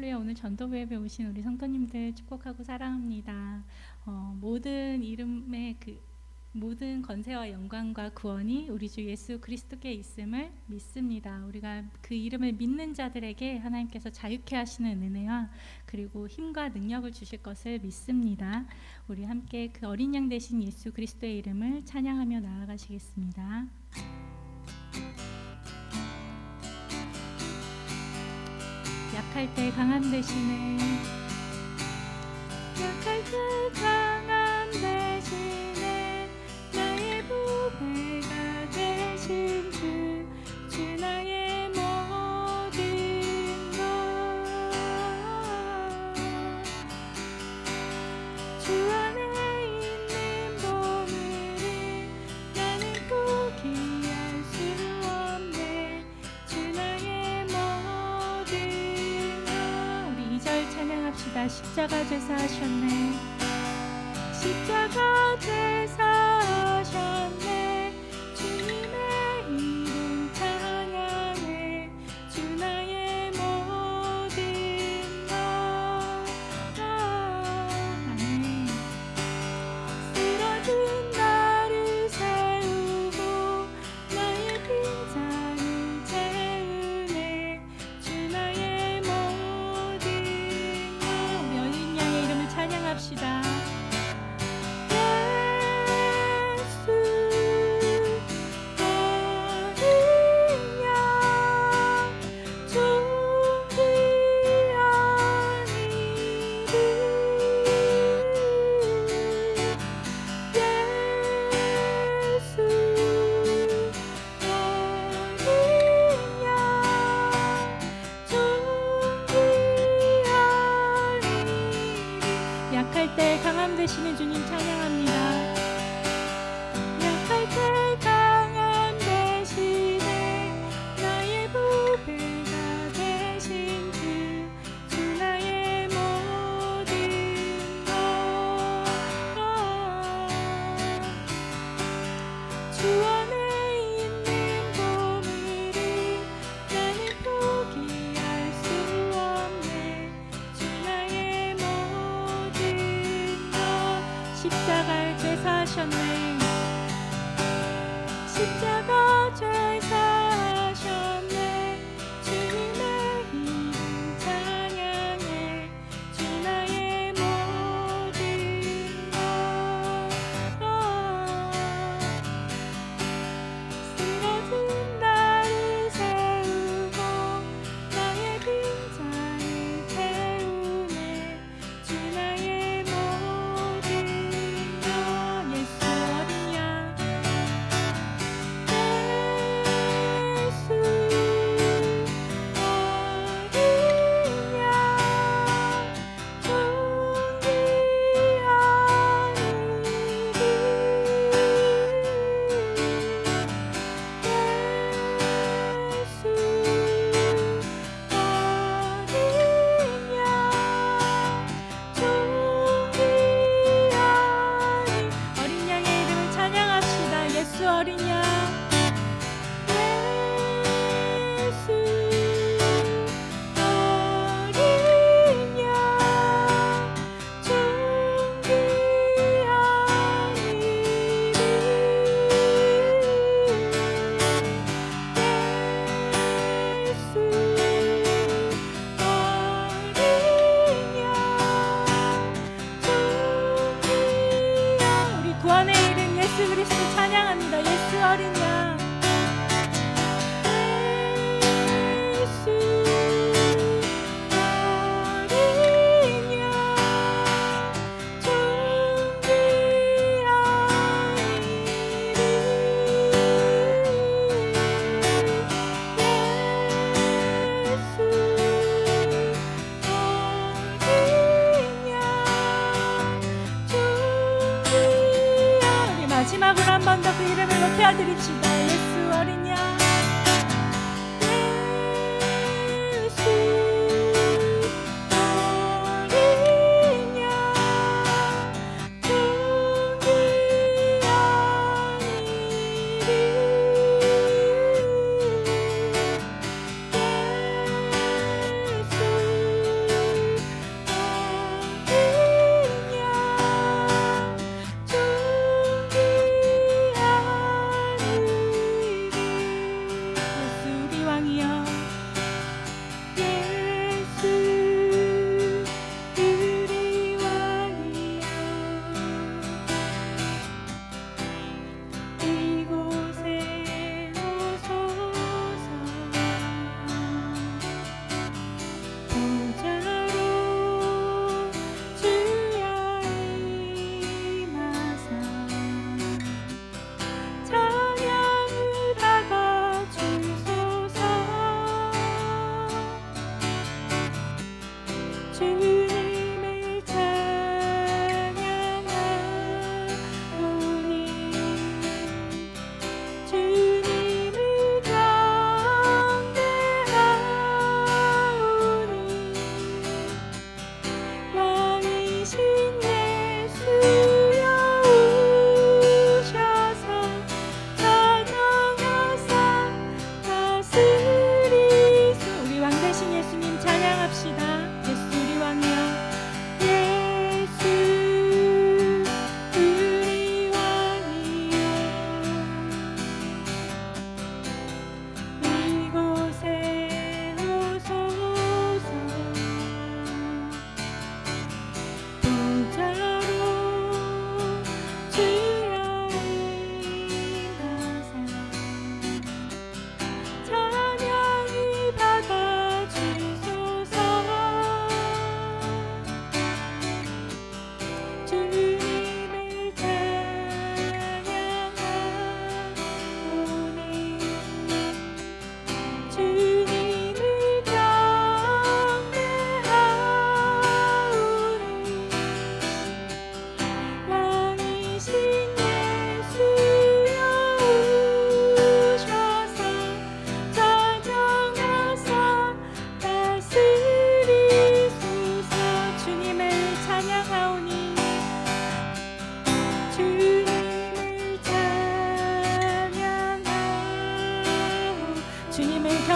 할렐루야. 오늘 전도부 예배 오신 우리 성도님들 축복하고 사랑합니다. 모든 이름의 모든 권세와 영광과 구원이 우리 주 예수 그리스도께 있음을 믿습니다. 우리가 그 이름을 믿는 자들에게 하나님께서 자유케 하시는 은혜와 그리고 힘과 능력을 주실 것을 믿습니다. 우리 함께 그 어린 양 되신 예수 그리스도의 이름을 찬양하며 나아가시겠습니다. 약할 때 강함 되시네. 약할 때 강함 되시네. 나의 보배가 되신 주 나의 모든 것. 주 안에 있는 보물을 나는 포기할 수 없네. 주 나의 모든 것. 우리 2절 찬양합시다. 십자가 제사하셨네. 십자가 제사하셨네. 주님의 이름 찬양해. 주 나의 모든 것. 아멘. 쓰러진 나를 세우고 나의 빈잔을 채우네. 주 나의 모든 것. 우리 어린 양의 이름을 찬양합시다. 약할 때 강함 되시는 주님 찬양합니다. 약할 때 강함 되시네. 나의 보배가 되신 주 나의 모든 것. 주 안에 있는 보물을 나는 포기할 수 없네. 주 나의 모든 것. 십자가를 제사하셨네. 십자가 제사하셨네. 주님의 이름 찬양해. 주 나의 모든 것. 쓰러진 나를 세우고 나의 빈잔을 채우네. 주 나의 모든 것. 예수 어린 양. 예수 어린 양. 존귀한 어린 양의 이름을 찬양합시다. 예수 어린 양. 예수 어린 양. 존귀한 예수 어린 양. 존귀한 우리 구원의 이름 예수 그리스도 찬양합니다. 예수 어린 양. 예수 어린 양. 존귀한 예수 어린 양. 존귀한 우리 마지막으로 한 번 더 그 이름을 높여드립시다. 예수 어린 양. 예수 어린 양. 존귀한 이름. 예수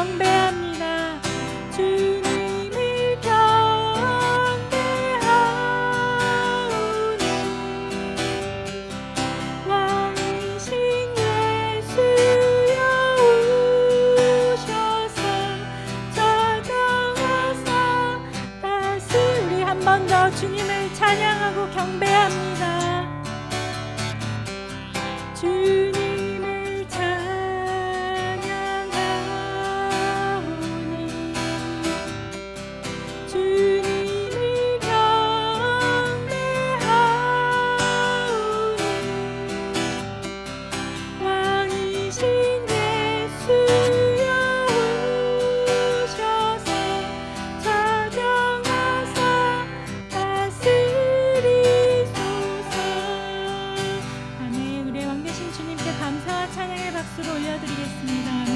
경배합니다. 주님을 경배하오니 왕이신 예수여 오셔서 찾아와서 다스리. 한 번 더 주님을 찬양하고 경배합니다. 주님을 찬양하오니 주님을 경배하오니 왕이신 예수여 오셔서 찾아와서 다스리소서. 아멘. 우리의 왕 되신 주님께 감사와 찬양의 박수를 올려드리겠습니다. 아멘.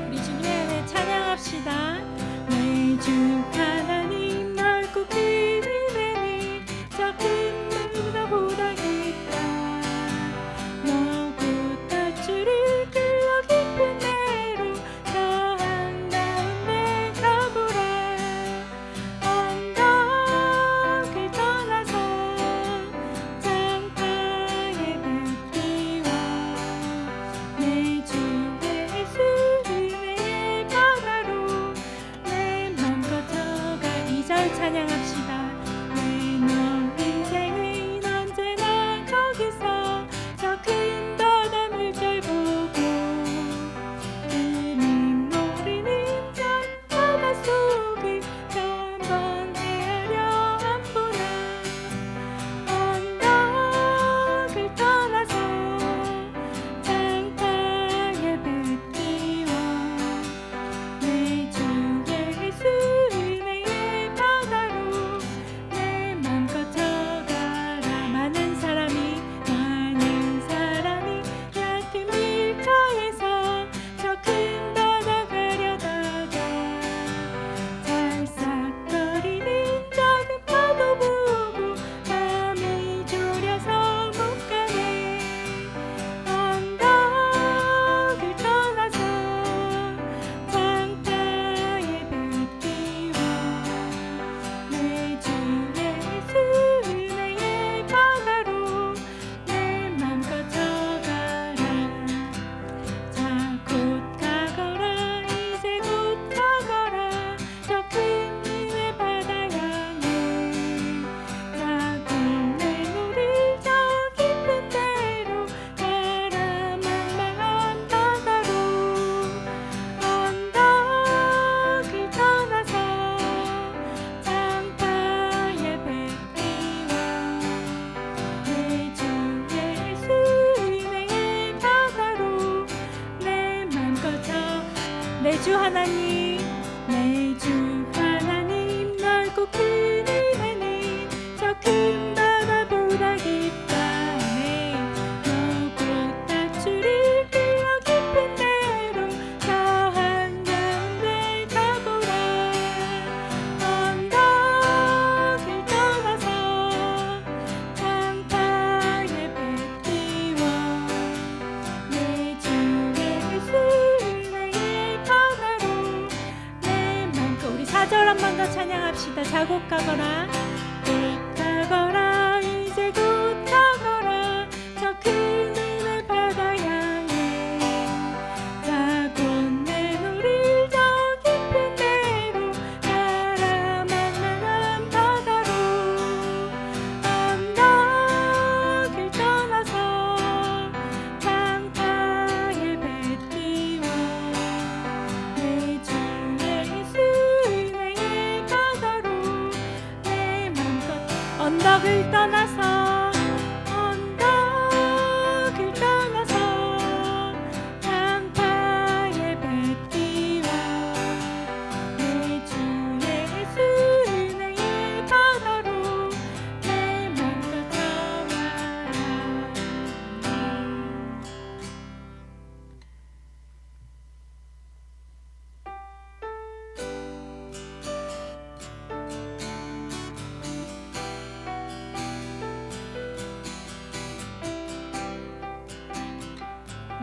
우리 주님의 은혜 찬양합시다. 내 주 하나님 넓고 큰 은혜니 저 큰 물보다 깊다. 너고 밧줄을 끌어 깊은 데로 저 한가운데 가보라. 언덕을 떠나서 장파에 뱉기와 내 주 예수 은혜의 바다로 내 맘껏 저가. 2절 찬양합시다. 왜 너 인생은 언제나 거기서 저 큰 바다 물결 보고 그림 모르는 저 바다 속을 한번 헤아려 안 보나. 언덕을 떠나서 장파에 뱉기와 내 주 예수 은혜의 바다로 내 맘껏 저가라. 많은 사람이 얕은 밀가에서 저 큰 바다 가려다가 살싹거리는 작은 파도 보고 마음이 졸여서 못 가네. 언덕을 떠나서 장파에 뱉기와 내 주 예수 은혜의 바다로 내 맘껏 저가라. 자 곧 가거라. 이제 곧 가거라. 저 큰 은혜 바다 향해. 자 곧 내노를 저 깊은 데로 가라. 망망한 바다로 언덕을 떠나서 장파에 뱉기와 내 주 예수 은혜의 바다로 내 맘껏 내 주 하나님, 내 주 하나님 넓고 큰 은혜는 저 큰 바다보다 깊다. 네. 너곧 밧줄을 끌어 깊은 데로 저 한가운데 가보라. 언덕을 떠나서 장파에 뱉기와 내 주 예수 은혜의 바다로 내 맘껏. 우리 4절 한 번 더 찬양합시다. 자 곧 가거라. 곧 가거라. 이제 곧 가거라. 저 큰 은혜 바다 향해. 자 곧 내노를 저 깊은 데로 가라. 망망한 바다로 언덕을 떠나서 장파에 뱉기와 내 주 예수 은혜의 바다로 내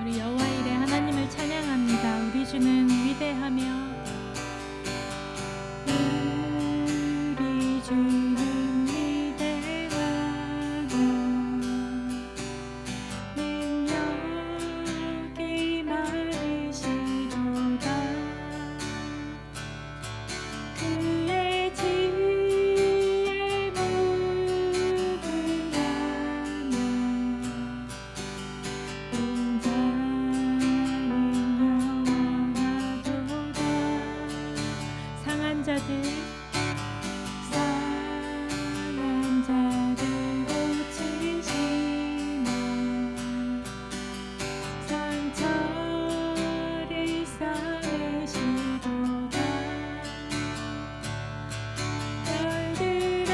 우리 여호와 이레 하나님을 찬양합니다. 우리 주는 위대하며 우리 주는 위대하고 능력이 많으시도다. 그의 지혜 무궁하며 인자는 영원하도다. 상한 자들 고치시며 상처를 싸매시도다. 별들의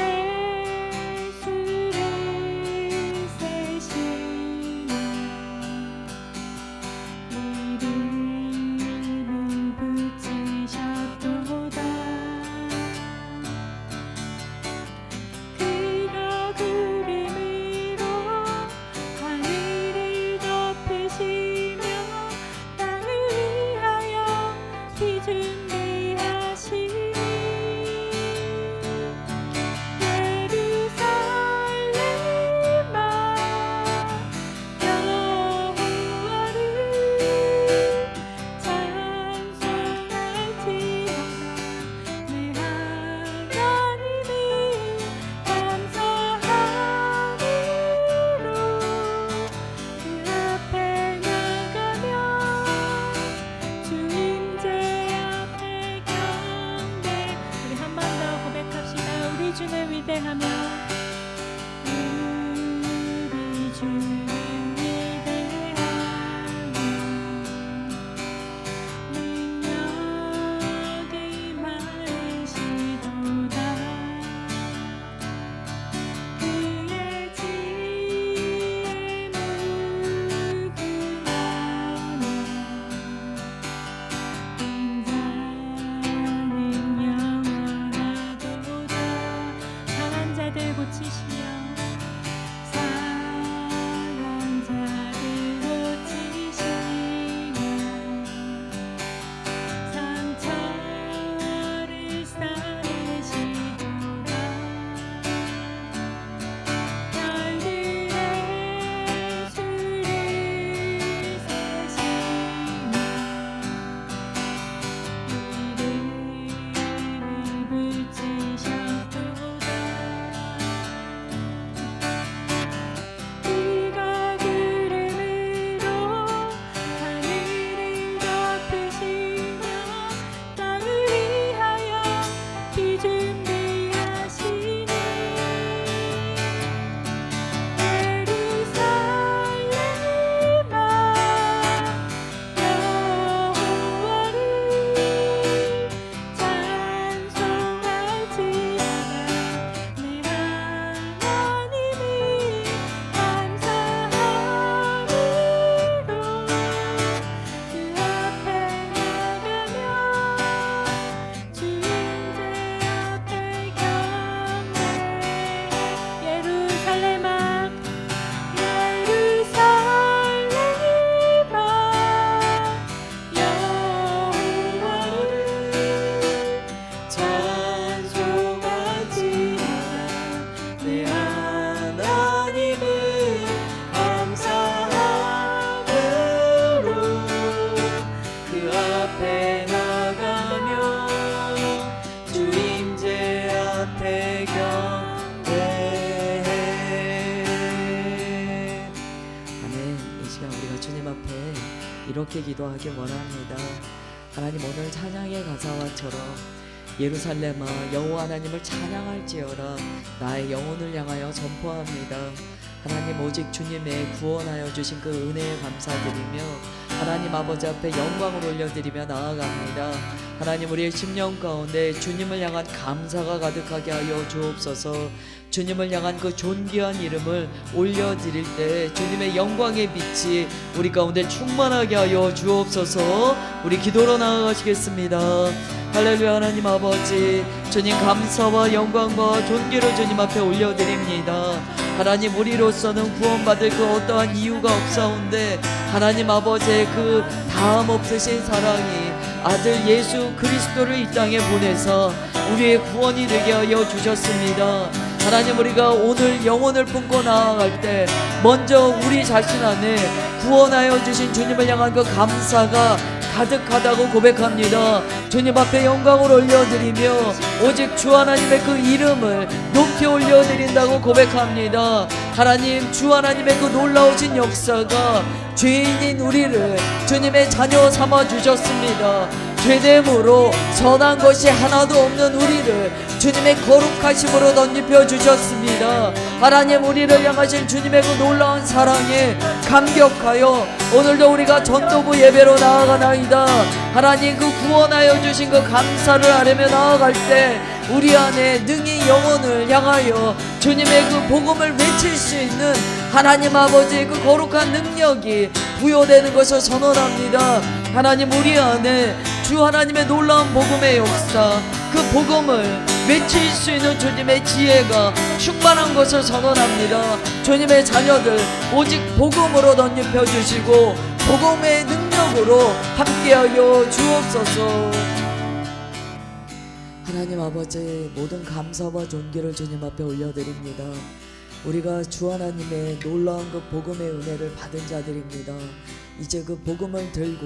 수를 세시며 이름을 붙이셨도다. 그가 구름으로 하늘을 덮으시며 땅을 위하여 비 준비하시니 예루살렘아 여호와를 찬송할지어다. 내 하나님을 감사함으로 그 앞에 나가며 주임제 앞에 경배. 우리 한 번 더 고백합시다. 우리 주는 위대하며 우리 주는 위대하며 능력이 많으시도다. 그의 지혜 무궁하며 인자는 영원하도다. 상한 자들 고치시며 상한 자들 고치시며 상처를 싸매시도다. 별들의 수를 세시며 이름을 붙이셨도다. 그가 구름으로 하늘을 덮으시며 땅을 위하여 비 준비하시니 예루살렘아 여호와를 찬송할지어다. 내 하나님을 감사함으로 그 앞에 나가며 주임제 앞에 경배. 예루살렘아 예루살렘아 여호와를 찬송할지어다. 내 하나님을 감사함으로 그 앞에 나가며 주임제 앞에 경배해. 아멘. 이 시간 우리가 주님 앞에 이렇게 기도하길 원합니다. 하나님, 오늘 찬양의 가사와처럼 예루살렘아 여호와 하나님을 찬양할지어다. 나의 영혼을 향하여 선포합니다. 하나님, 오직 주님의 구원하여 주신 그 은혜에 감사드리며 하나님 아버지 앞에 영광을 올려드리며 나아갑니다. 하나님, 우리의 심령 가운데 주님을 향한 감사가 가득하게 하여 주옵소서. 주님을 향한 그 존귀한 이름을 올려드릴 때 주님의 영광의 빛이 우리 가운데 충만하게 하여 주옵소서. 우리 기도로 나아가시겠습니다. 할렐루야. 하나님 아버지, 주님 감사와 영광과 존귀를 주님 앞에 올려드립니다. 하나님, 우리로서는 구원받을 그 어떠한 이유가 없사온데 하나님 아버지의 그 다음 없으신 사랑이 아들 예수 그리스도를 이 땅에 보내서 우리의 구원이 되게 하여 주셨습니다. 하나님, 우리가 오늘 영혼을 품고 나아갈 때 먼저 우리 자신 안에 구원하여 주신 주님을 향한 그 감사가 가득하다고 고백합니다. 주님 앞에 영광을 올려드리며 오직 주 하나님의 그 이름을 높이 올려드린다고 고백합니다. 하나님, 주 하나님의 그 놀라우신 역사가 죄인인 우리를 주님의 자녀 삼아 주셨습니다. 죄됨으로 선한 것이 하나도 없는 우리를 주님의 거룩하심으로 덧입혀 주셨습니다. 하나님, 우리를 향하신 주님의 그 놀라운 사랑에 감격하여 오늘도 우리가 전도부 예배로 나아가나이다. 하나님, 그 구원하여 주신 그 감사를 하려며 나아갈 때 우리 안에 능히 영혼을 향하여 주님의 그 복음을 외칠 수 있는 하나님 아버지의 그 거룩한 능력이 부여되는 것을 선언합니다. 하나님, 우리 안에 주 하나님의 놀라운 복음의 역사, 그 복음을 외칠 수 있는 주님의 지혜가 충만한 것을 선언합니다. 주님의 자녀들 오직 복음으로 덧입혀 주시고 복음의 능력으로 함께하여 주옵소서. 하나님 아버지, 모든 감사와 존귀를 주님 앞에 올려드립니다. 우리가 주 하나님의 놀라운 그 복음의 은혜를 받은 자들입니다. 이제 그 복음을 들고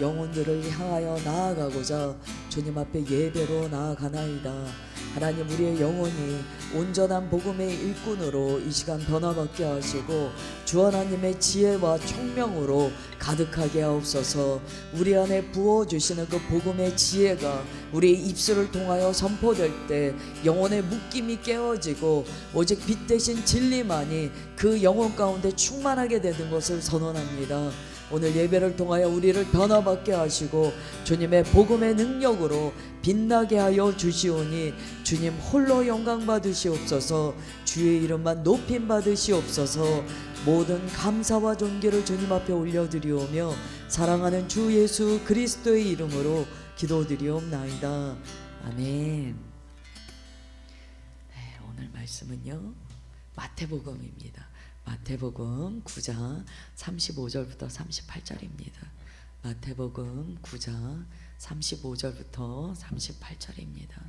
영혼들을 향하여 나아가고자 주님 앞에 예배로 나아가나이다. 하나님, 우리의 영혼이 온전한 복음의 일꾼으로 이 시간 변화받게 하시고 주 하나님의 지혜와 총명으로 가득하게 하옵소서. 우리 안에 부어주시는 그 복음의 지혜가 우리의 입술을 통하여 선포될 때 영혼의 묶임이 깨어지고 오직 빛 대신 진리만이 그 영혼 가운데 충만하게 되는 것을 선언합니다. 오늘 예배를 통하여 우리를 변화받게 하시고 주님의 복음의 능력으로 빛나게 하여 주시오니 주님 홀로 영광 받으시옵소서. 주의 이름만 높임 받으시옵소서. 모든 감사와 존귀를 주님 앞에 올려드리오며 사랑하는 주 예수 그리스도의 이름으로 기도드리옵나이다. 아멘. 네, 오늘 말씀은요, 마태복음입니다. 마태복음 9장 35절부터 38절입니다. 마태복음 9장 35절부터 38절입니다.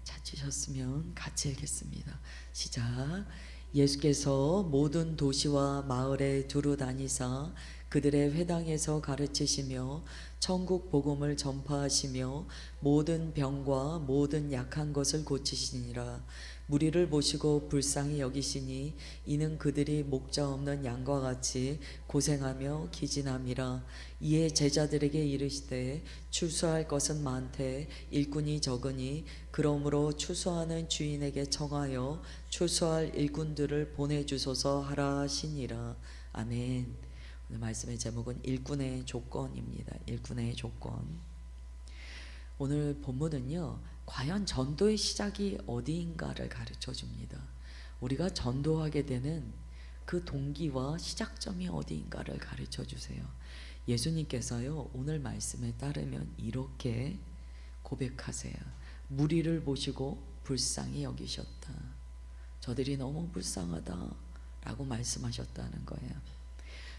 찾으셨으면 같이 읽겠습니다. 시작. 예수께서 모든 도시와 마을에 두루 다니사 그들의 회당에서 가르치시며 천국 복음을 전파하시며 모든 병과 모든 약한 것을 고치시니라. 무리를 보시고 불쌍히 여기시니 이는 그들이 목자 없는 양과 같이 고생하며 기진함이라. 이에 제자들에게 이르시되 추수할 것은 많되 일꾼이 적으니 그러므로 추수하는 주인에게 청하여 추수할 일꾼들을 보내주소서 하라 하시니라. 아멘. 오늘 말씀의 제목은 일꾼의 조건입니다. 일꾼의 조건. 오늘 본문은요, 과연 전도의 시작이 어디인가를 가르쳐 줍니다. 우리가 전도하게 되는 그 동기와 시작점이 어디인가를 가르쳐 주세요. 예수님께서요, 오늘 말씀에 따르면 이렇게 고백하세요. 무리를 보시고 불쌍히 여기셨다. 저들이 너무 불쌍하다 라고 말씀하셨다는 거예요.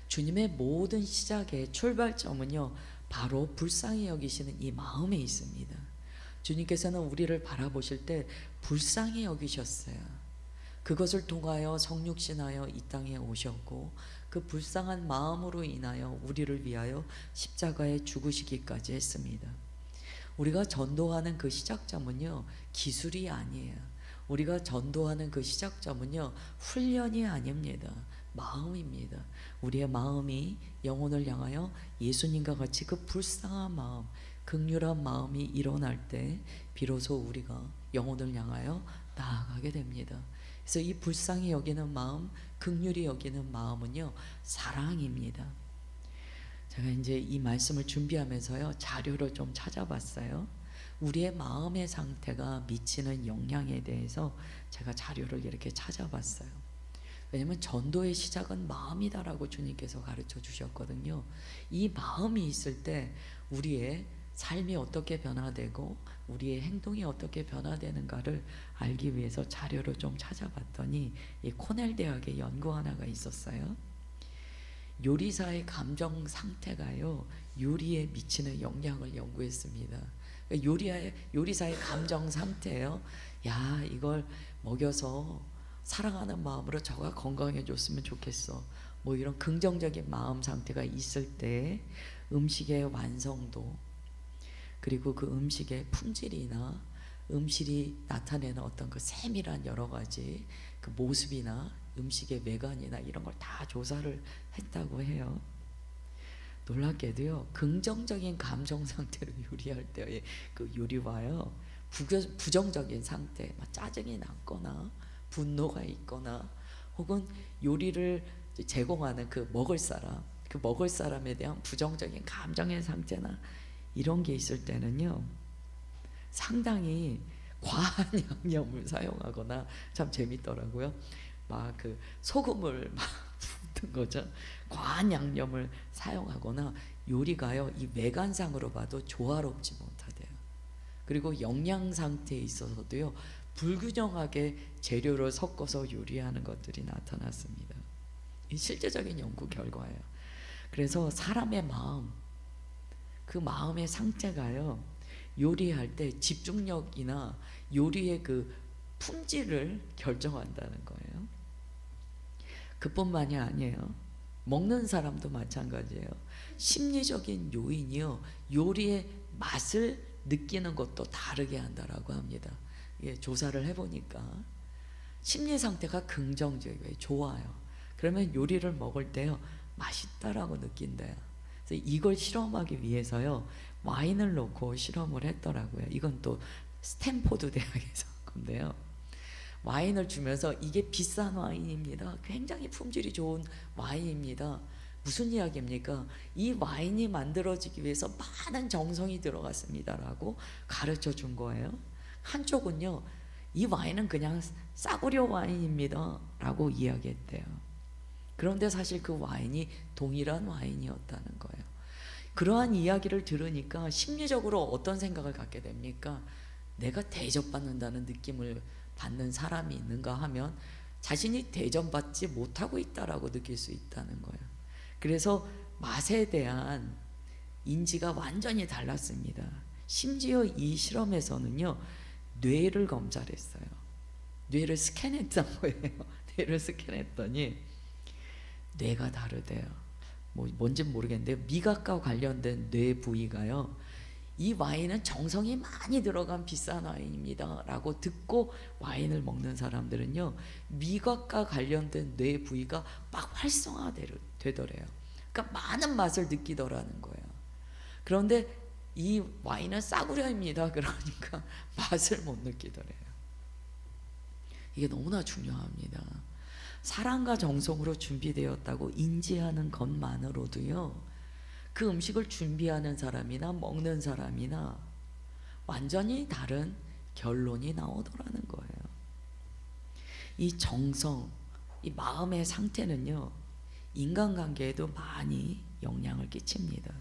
주님의 모든 시작의 출발점은요, 바로 불쌍히 여기시는 이 마음에 있습니다. 주님께서는 우리를 바라보실 때 불쌍히 여기셨어요. 그것을 통하여 성육신하여 이 땅에 오셨고 그 불쌍한 마음으로 인하여 우리를 위하여 십자가에 죽으시기까지 했습니다. 우리가 전도하는 그 시작점은요, 기술이 아니에요. 우리가 전도하는 그 시작점은요, 훈련이 아닙니다. 마음입니다. 우리의 마음이 영혼을 향하여 예수님과 같이 그 불쌍한 마음, 긍휼한 마음이 일어날 때 비로소 우리가 영혼을 향하여 나아가게 됩니다. 그래서 이 불쌍히 여기는 마음, 긍휼히 여기는 마음은요, 사랑입니다. 제가 이제 이 말씀을 준비하면서요, 자료를 좀 찾아봤어요. 우리의 마음의 상태가 미치는 영향에 대해서 제가 자료를 이렇게 찾아봤어요. 왜냐면 전도의 시작은 마음이다라고 주님께서 가르쳐 주셨거든요. 이 마음이 있을 때 우리의 삶이 어떻게 변화되고 우리의 행동이 어떻게 변화되는가를 알기 위해서 자료를 좀 찾아봤더니 이 코넬 대학의 연구 하나가 있었어요. 요리사의 감정 상태가요, 요리에 미치는 영향을 연구했습니다. 요리사의 감정 상태예요. 야, 이걸 먹여서 사랑하는 마음으로 저가 건강해졌으면 좋겠어. 뭐 이런 긍정적인 마음 상태가 있을 때 음식의 완성도, 그리고 그 음식의 품질이나 음식이 나타내는 어떤 그 세밀한 여러 가지 그 모습이나 음식의 외관이나 이런 걸 다 조사를 했다고 해요. 놀랍게도요, 긍정적인 감정 상태로 요리할 때의 그 요리와요, 부정적인 상태, 짜증이 났거나 분노가 있거나 혹은 요리를 제공하는 그 먹을 사람에 대한 부정적인 감정의 상태나 이런 게 있을 때는요, 상당히 과한 양념을 사용하거나, 참 재밌더라고요. 막 그 소금을 막 붓는 거죠. 과한 양념을 사용하거나 요리가요, 이 외관상으로 봐도 조화롭지 못하대요. 그리고 영양 상태에 있어서도요, 불균형하게 재료를 섞어서 요리하는 것들이 나타났습니다. 이 실제적인 연구 결과예요. 그래서 사람의 마음, 그 마음의 상태가요, 요리할 때 집중력이나 요리의 그 품질을 결정한다는 거예요. 그뿐만이 아니에요. 먹는 사람도 마찬가지예요. 심리적인 요인이요, 요리의 맛을 느끼는 것도 다르게 한다라고 합니다. 예, 조사를 해보니까 심리 상태가 긍정적이에요. 좋아요. 그러면 요리를 먹을 때요, 맛있다라고 느낀대요. 그래서 이걸 실험하기 위해서요, 와인을 넣고 실험을 했더라고요. 이건 또 스탠포드 대학에서 한 건데요. 와인을 주면서 이게 비싼 와인입니다. 굉장히 품질이 좋은 와인입니다. 무슨 이야기입니까? 이 와인이 만들어지기 위해서 많은 정성이 들어갔습니다라고 가르쳐 준 거예요. 한쪽은요, 이 와인은 그냥 싸구려 와인입니다 라고 이야기했대요. 그런데 사실 그 와인이 동일한 와인이었다는 거예요. 그러한 이야기를 들으니까 심리적으로 어떤 생각을 갖게 됩니까? 내가 대접받는다는 느낌을 받는 사람이 있는가 하면 자신이 대접받지 못하고 있다라고 느낄 수 있다는 거예요. 그래서 맛에 대한 인지가 완전히 달랐습니다. 심지어 이 실험에서는요, 뇌를 검사했어요. 뇌를 스캔했던 거예요. 뇌를 스캔했더니 뇌가 다르대요. 뭔진 모르겠는데 미각과 관련된 뇌 부위가요, 이 와인은 정성이 많이 들어간 비싼 와인입니다 라고 듣고 와인을 먹는 사람들은요, 미각과 관련된 뇌 부위가 막 활성화되더래요. 그러니까 많은 맛을 느끼더라는 거예요. 그런데 이 와인은 싸구려입니다 그러니까 맛을 못 느끼더래요. 이게 너무나 중요합니다. 사랑과 정성으로 준비되었다고 인지하는 것만으로도요, 그 음식을 준비하는 사람이나 먹는 사람이나 완전히 다른 결론이 나오더라는 거예요. 이 정성, 이 마음의 상태는요, 인간관계에도 많이 영향을 끼칩니다.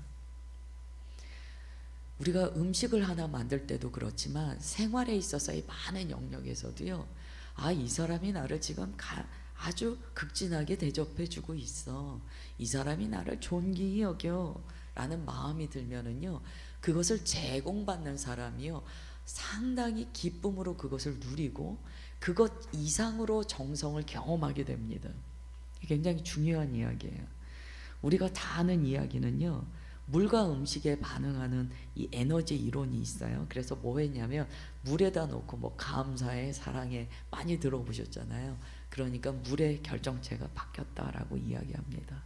우리가 음식을 하나 만들 때도 그렇지만 생활에 있어서의 많은 영역에서도요, 이 사람이 나를 지금 아주 극진하게 대접해주고 있어, 이 사람이 나를 존귀히 여겨 라는 마음이 들면은요, 그것을 제공받는 사람이요, 상당히 기쁨으로 그것을 누리고 그것 이상으로 정성을 경험하게 됩니다. 굉장히 중요한 이야기예요. 우리가 다 아는 이야기는요, 물과 음식에 반응하는 이 에너지 이론이 있어요. 그래서 뭐 했냐면 물에다 놓고 감사해, 사랑해 많이 들어보셨잖아요. 그러니까 물의 결정체가 바뀌었다라고 이야기합니다.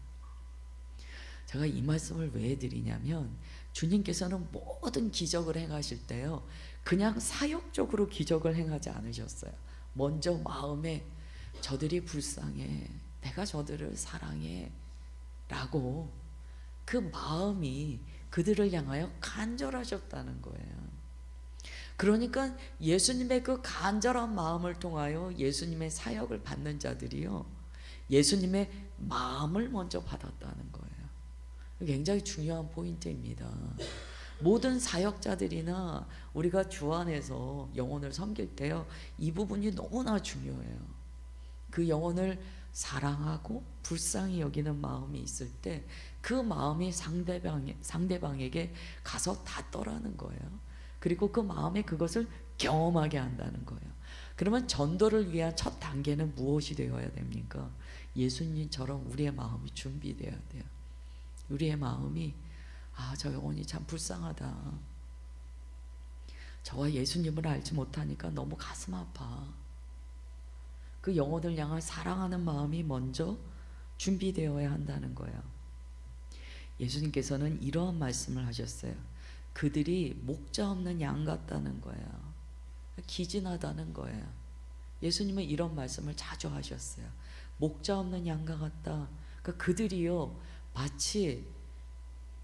제가 이 말씀을 왜 드리냐면, 주님께서는 모든 기적을 행하실 때요, 그냥 사역적으로 기적을 행하지 않으셨어요. 먼저 마음에 저들이 불쌍해, 내가 저들을 사랑해 라고 그 마음이 그들을 향하여 간절하셨다는 거예요. 그러니까 예수님의 그 간절한 마음을 통하여 예수님의 사역을 받는 자들이요, 예수님의 마음을 먼저 받았다는 거예요. 굉장히 중요한 포인트입니다. 모든 사역자들이나 우리가 주 안에서 영혼을 섬길 때요, 이 부분이 너무나 중요해요. 그 영혼을 사랑하고 불쌍히 여기는 마음이 있을 때 그 마음이 상대방에게 가서 닿더라는 거예요. 그리고 그 마음에 그것을 경험하게 한다는 거예요. 그러면 전도를 위한 첫 단계는 무엇이 되어야 됩니까? 예수님처럼 우리의 마음이 준비되어야 돼요. 우리의 마음이 저 영혼이 참 불쌍하다. 저와 예수님을 알지 못하니까 너무 가슴 아파. 그 영혼을 향한 사랑하는 마음이 먼저 준비되어야 한다는 거예요. 예수님께서는 이러한 말씀을 하셨어요. 그들이 목자 없는 양 같다는 거예요. 기진하다는 거예요. 예수님은 이런 말씀을 자주 하셨어요. 목자 없는 양과 같다. 그러니까 그들이요, 마치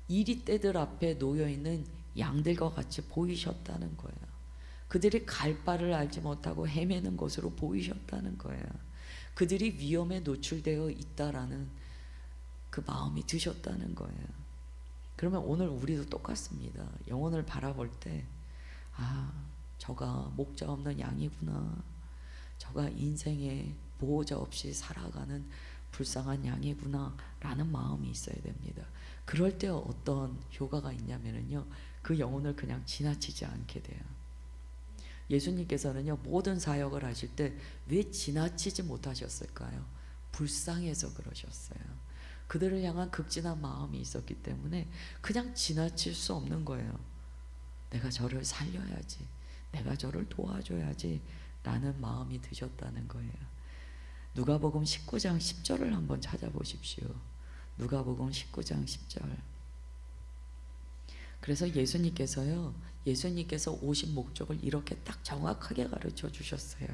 이리떼들 앞에 놓여있는 양들과 같이 보이셨다는 거예요. 그들이 갈 바를 알지 못하고 헤매는 것으로 보이셨다는 거예요. 그들이 위험에 노출되어 있다라는 그 마음이 드셨다는 거예요. 그러면 오늘 우리도 똑같습니다. 영혼을 바라볼 때 저가 목자 없는 양이구나, 저가 인생에 보호자 없이 살아가는 불쌍한 양이구나 라는 마음이 있어야 됩니다. 그럴 때 어떤 효과가 있냐면요, 그 영혼을 그냥 지나치지 않게 돼요. 예수님께서는요, 모든 사역을 하실 때 왜 지나치지 못하셨을까요? 불쌍해서 그러셨어요. 그들을 향한 극진한 마음이 있었기 때문에 그냥 지나칠 수 없는 거예요. 내가 저를 살려야지, 내가 저를 도와줘야지 라는 마음이 드셨다는 거예요. 누가복음 19장 10절을 한번 찾아보십시오. 누가복음 19장 10절. 그래서 예수님께서 오신 목적을 이렇게 딱 정확하게 가르쳐 주셨어요.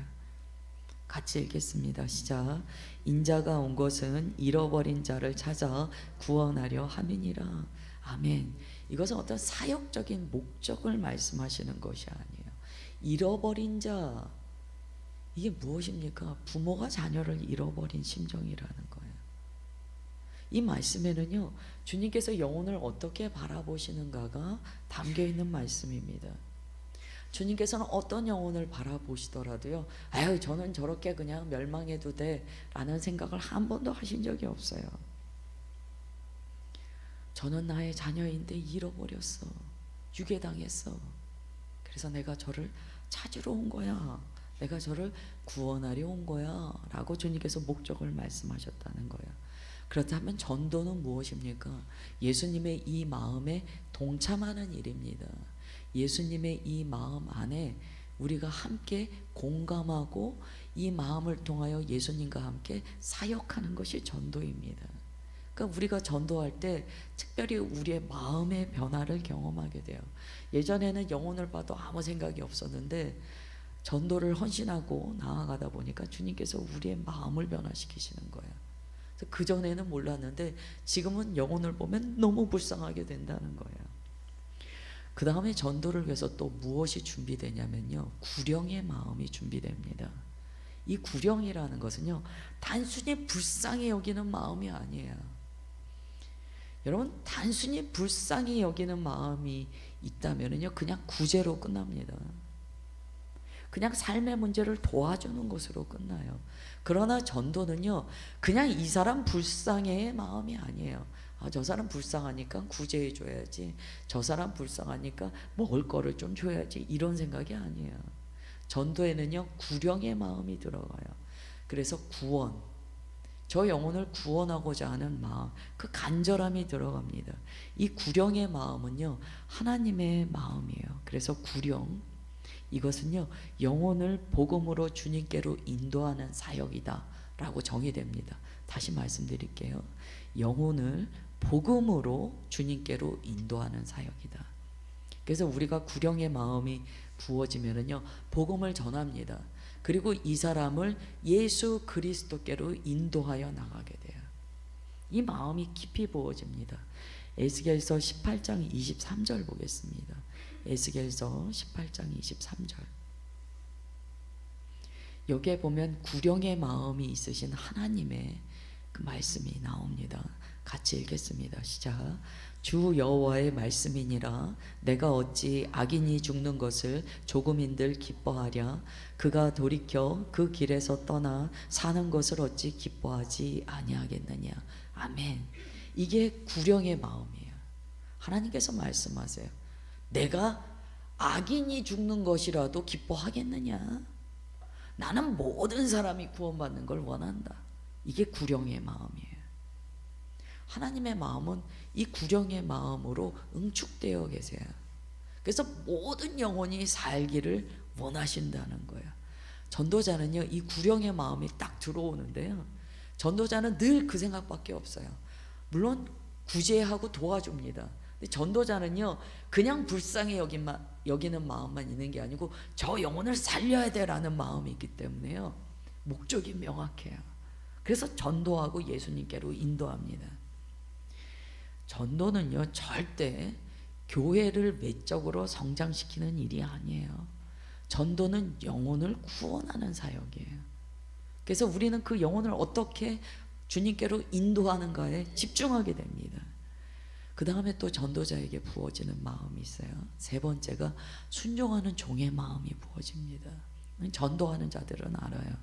같이 읽겠습니다. 시작. 인자가 온 것은 잃어버린 자를 찾아 구원하려 함이니라. 아멘. 이것은 어떤 사역적인 목적을 말씀하시는 것이 아니에요. 잃어버린 자, 이게 무엇입니까? 부모가 자녀를 잃어버린 심정이라는 거예요. 이 말씀에는요, 주님께서 영혼을 어떻게 바라보시는가가 담겨 있는 말씀입니다. 주님께서는 어떤 영혼을 바라보시더라도요, 저는 저렇게 그냥 멸망해도 돼 라는 생각을 한 번도 하신 적이 없어요. 저는 나의 자녀인데 잃어버렸어, 유괴당했어. 그래서 내가 저를 찾으러 온 거야, 내가 저를 구원하려 온 거야 라고 주님께서 목적을 말씀하셨다는 거예요. 그렇다면 전도는 무엇입니까? 예수님의 이 마음에 동참하는 일입니다. 예수님의 이 마음 안에 우리가 함께 공감하고 이 마음을 통하여 예수님과 함께 사역하는 것이 전도입니다. 그러니까 우리가 전도할 때 특별히 우리의 마음의 변화를 경험하게 돼요. 예전에는 영혼을 봐도 아무 생각이 없었는데 전도를 헌신하고 나아가다 보니까 주님께서 우리의 마음을 변화시키시는 거예요. 그전에는 몰랐는데 지금은 영혼을 보면 너무 불쌍하게 된다는 거예요. 그 다음에 전도를 위해서 또 무엇이 준비되냐면요, 구령의 마음이 준비됩니다. 이 구령이라는 것은요, 단순히 불쌍히 여기는 마음이 아니에요. 여러분, 단순히 불쌍히 여기는 마음이 있다면요, 그냥 구제로 끝납니다. 그냥 삶의 문제를 도와주는 것으로 끝나요. 그러나 전도는요, 그냥 이 사람 불쌍해의 마음이 아니에요. 저 사람 불쌍하니까 구제해 줘야지, 저 사람 불쌍하니까 먹을 거를 좀 줘야지, 이런 생각이 아니에요. 전도에는요, 구령의 마음이 들어가요. 그래서 구원, 저 영혼을 구원하고자 하는 마음, 그 간절함이 들어갑니다. 이 구령의 마음은요, 하나님의 마음이에요. 그래서 구령, 이것은요, 영혼을 복음으로 주님께로 인도하는 사역이다 라고 정의됩니다. 다시 말씀드릴게요. 영혼을 복음으로 주님께로 인도하는 사역이다. 그래서 우리가 구령의 마음이 부어지면은요, 복음을 전합니다. 그리고 이 사람을 예수 그리스도께로 인도하여 나가게 돼요. 이 마음이 깊이 부어집니다. 에스겔서 18장 23절 보겠습니다. 에스겔서 18장 23절. 여기에 보면 구령의 마음이 있으신 하나님의 그 말씀이 나옵니다. 같이 읽겠습니다. 시작. 주 여호와의 말씀이니라. 내가 어찌 악인이 죽는 것을 조금인들 기뻐하랴. 그가 돌이켜 그 길에서 떠나 사는 것을 어찌 기뻐하지 아니하겠느냐. 아멘. 이게 구령의 마음이에요. 하나님께서 말씀하세요. 내가 악인이 죽는 것이라도 기뻐하겠느냐. 나는 모든 사람이 구원받는 걸 원한다. 이게 구령의 마음이에요. 하나님의 마음은 이 구령의 마음으로 응축되어 계세요. 그래서 모든 영혼이 살기를 원하신다는 거예요. 전도자는요, 이 구령의 마음이 딱 들어오는데요, 전도자는 늘 그 생각밖에 없어요. 물론 구제하고 도와줍니다. 근데 전도자는요, 그냥 불쌍히 여기는 마음만 있는 게 아니고 저 영혼을 살려야 돼라는 마음이 있기 때문에요, 목적이 명확해요. 그래서 전도하고 예수님께로 인도합니다. 전도는요, 절대 교회를 외적으로 성장시키는 일이 아니에요. 전도는 영혼을 구원하는 사역이에요. 그래서 우리는 그 영혼을 어떻게 주님께로 인도하는가에 집중하게 됩니다. 그 다음에 또 전도자에게 부어지는 마음이 있어요. 세 번째가 순종하는 종의 마음이 부어집니다. 전도하는 자들은 알아요.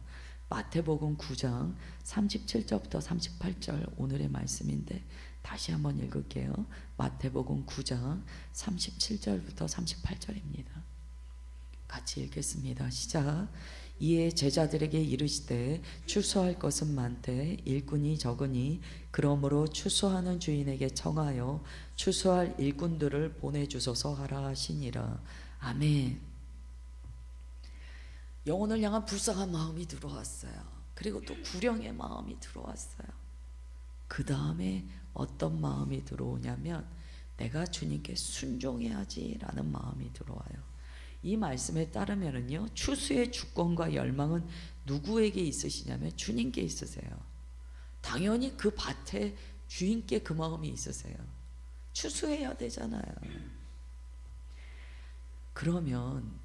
마태복음 9장 37절부터 38절 오늘의 말씀인데 다시 한번 읽을게요. 마태복음 9장 37절부터 38절입니다. 같이 읽겠습니다. 시작. 이에 제자들에게 이르시되 추수할 것은 많되 일꾼이 적으니 그러므로 추수하는 주인에게 청하여 추수할 일꾼들을 보내주소서 하라 하시니라. 아멘. 영혼을 향한 불쌍한 마음이 들어왔어요. 그리고 또 구령의 마음이 들어왔어요. 그 다음에 어떤 마음이 들어오냐면 내가 주님께 순종해야지 라는 마음이 들어와요. 이 말씀에 따르면은요, 추수의 주권과 열망은 누구에게 있으시냐면 주님께 있으세요. 당연히 그 밭에 주인께 그 마음이 있으세요. 추수해야 되잖아요. 그러면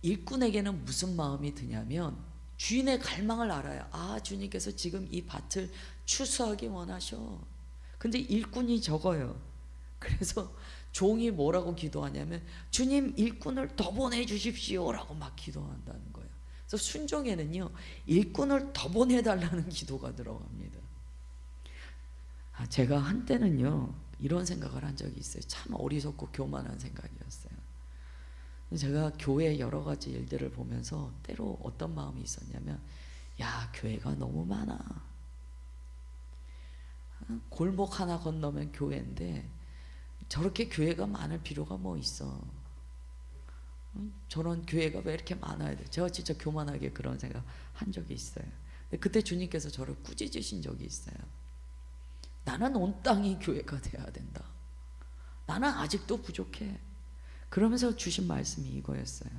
일꾼에게는 무슨 마음이 드냐면 주인의 갈망을 알아요. 아, 주님께서 지금 이 밭을 추수하기 원하셔. 근데 일꾼이 적어요. 그래서 종이 뭐라고 기도하냐면 주님, 일꾼을 더 보내주십시오 라고 막 기도한다는 거예요. 그래서 순종에는요, 일꾼을 더 보내달라는 기도가 들어갑니다. 제가 한때는요 이런 생각을 한 적이 있어요. 참 어리석고 교만한 생각이었어요. 제가 교회 여러 가지 일들을 보면서 때로 어떤 마음이 있었냐면, 야, 교회가 너무 많아. 골목 하나 건너면 교회인데 저렇게 교회가 많을 필요가 뭐 있어. 저런 교회가 왜 이렇게 많아야 돼. 제가 진짜 교만하게 그런 생각 한 적이 있어요. 근데 그때 주님께서 저를 꾸짖으신 적이 있어요. 나는 온 땅이 교회가 돼야 된다. 나는 아직도 부족해. 그러면서 주신 말씀이 이거였어요.